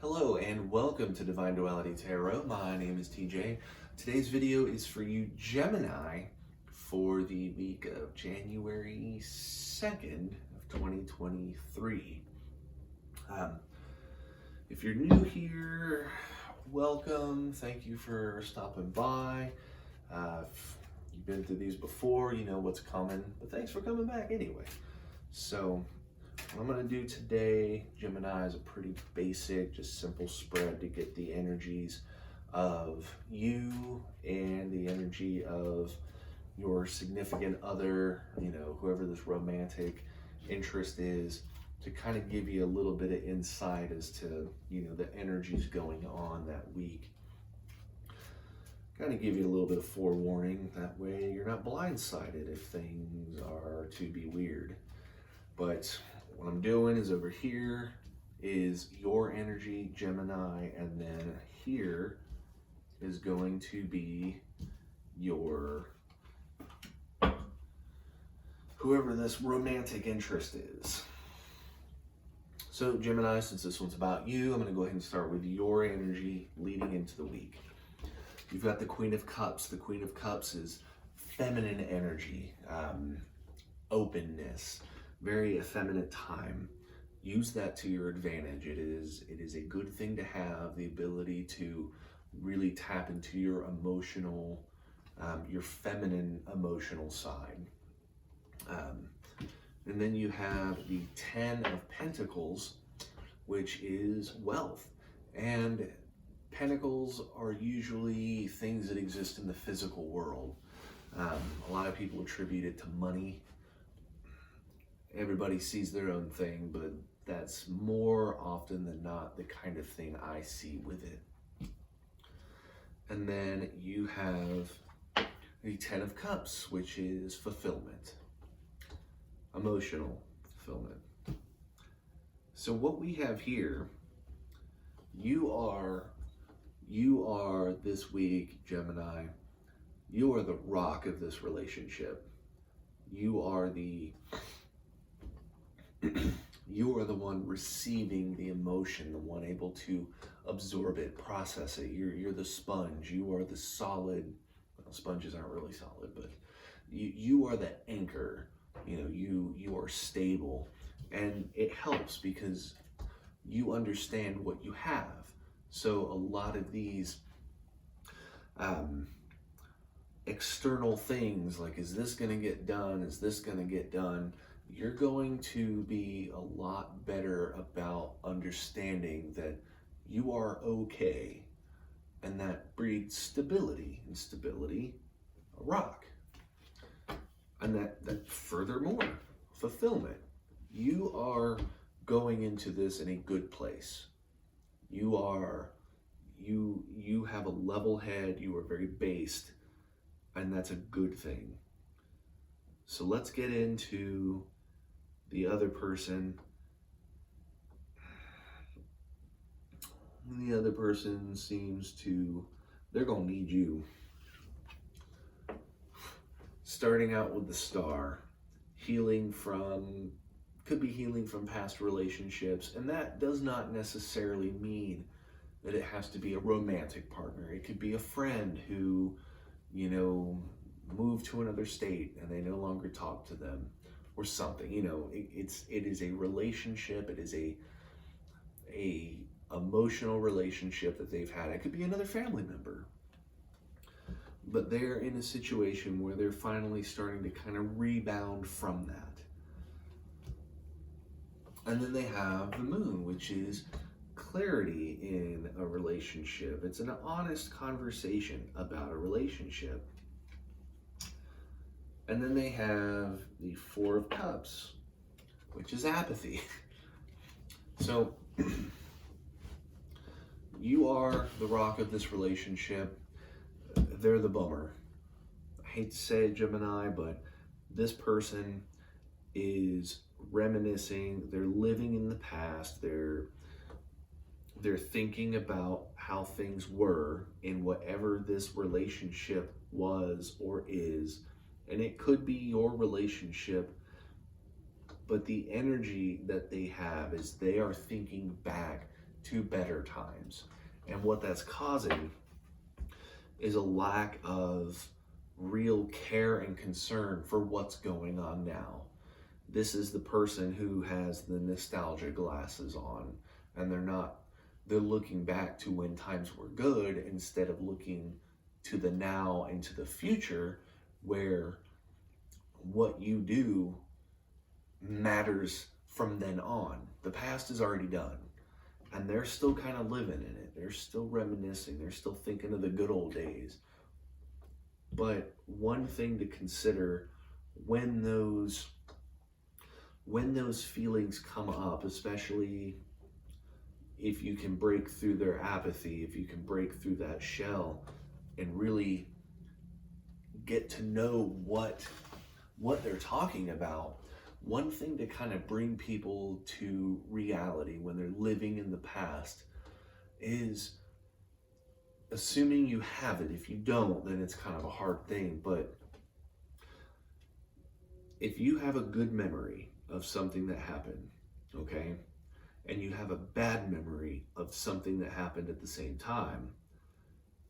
Hello and welcome to Divine Duality Tarot. My name is TJ. Today's video is for you Gemini for the week of January 2nd of 2023. If you're new here, welcome. Thank you for stopping by. If you've been through these before, you know what's coming, but thanks for coming back anyway. So what I'm going to do today, Gemini, is a pretty basic, just simple spread to get the energies of you and the energy of your significant other, you know, whoever this romantic interest is, to kind of give you a little bit of insight as to, you know, the energies going on that week. Kind of give you a little bit of forewarning, that way you're not blindsided if things are to be weird. But what I'm doing is over here is your energy, Gemini, and then here is going to be your, whoever this romantic interest is. So Gemini, since this one's about you, I'm going to go ahead and start with your energy leading into the week. You've got the Queen of Cups. The Queen of Cups is feminine energy, openness, very effeminate time. Use that to your advantage. It is a good thing to have, the ability to really tap into your emotional, your feminine emotional side. And then you have the 10 of Pentacles, which is wealth. And pentacles are usually things that exist in the physical world. A lot of people attribute it to money. Everybody sees their own thing, but that's more often than not the kind of thing I see with it. And then you have the 10 of Cups, which is fulfillment, emotional fulfillment. So what we have here, you are this week, Gemini, you are the rock of this relationship. You are the one receiving the emotion, the one able to absorb it, process it. You're the sponge. You are the solid. Well, sponges aren't really solid, but you are the anchor. You know, you are stable, and it helps because you understand what you have. So a lot of these external things, like, is this going to get done? Is this going to get done? You're going to be a lot better about understanding that you are okay, and that breeds stability, and stability, a rock. And that furthermore, fulfillment. You are going into this in a good place. You have a level head, you are very based, and that's a good thing. So let's get into the other person. The other person seems to, they're gonna need you. Starting out with the Star, could be healing from past relationships, and that does not necessarily mean that it has to be a romantic partner. It could be a friend who, you know, moved to another state and they no longer talk to them, or something. You know, it is a relationship. It is a emotional relationship that they've had. It could be another family member, but they're in a situation where they're finally starting to kind of rebound from that. And then they have the Moon, which is clarity in a relationship. It's an honest conversation about a relationship. And then they have the 4 of Cups, which is apathy. So you are the rock of this relationship. They're the bummer. I hate to say it, Gemini, but this person is reminiscing. They're living in the past. They're thinking about how things were in whatever this relationship was or is. And it could be your relationship, but the energy that they have is they are thinking back to better times. And what that's causing is a lack of real care and concern for what's going on now. This is the person who has the nostalgia glasses on, and they're looking back to when times were good instead of looking to the now and to the future, where what you do matters from then on. The past is already done, and they're still kind of living in it. They're still reminiscing. They're still thinking of the good old days. But one thing to consider when those feelings come up, especially if you can break through their apathy, if you can break through that shell and really get to know what they're talking about, one thing to kind of bring people to reality when they're living in the past is, assuming you have it. If you don't, then it's kind of a hard thing. But if you have a good memory of something that happened, okay, and you have a bad memory of something that happened at the same time,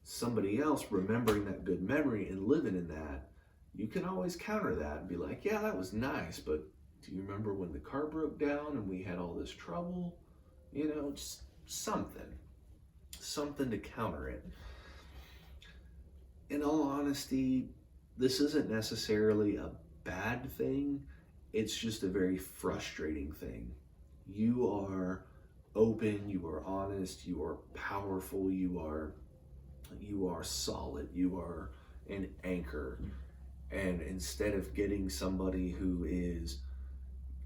somebody else remembering that good memory and living in that, you can always counter that and be like, yeah, that was nice, but do you remember when the car broke down and we had all this trouble? You know, just something to counter it. In all honesty, this isn't necessarily a bad thing. It's just a very frustrating thing. You are open, you are honest, you are powerful, you are solid, you are an anchor. And instead of getting somebody who is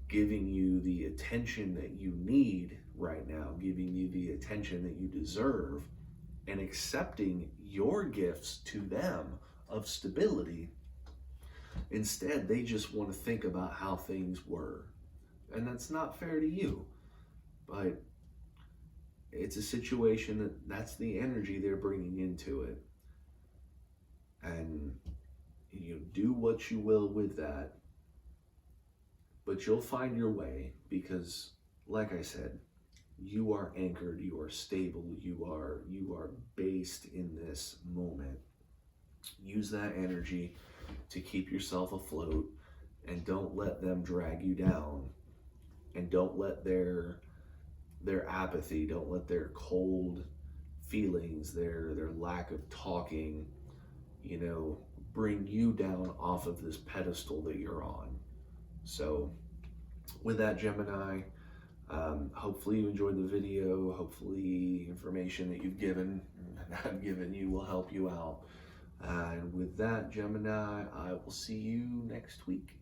giving you the attention that you need right now, giving you the attention that you deserve, and accepting your gifts to them of stability, instead they just want to think about how things were. And that's not fair to you, but it's a situation that's the energy they're bringing into it. And you do what you will with that, but you'll find your way, because like I said, you are anchored, you are stable, you are based in this moment. Use that energy to keep yourself afloat, and don't let them drag you down, and don't let their apathy, don't let their cold feelings, their lack of talking, bring you down off of this pedestal that you're on. So with that, Gemini, hopefully you enjoyed the video. Hopefully information that I've given you will help you out. And with that, Gemini, I will see you next week.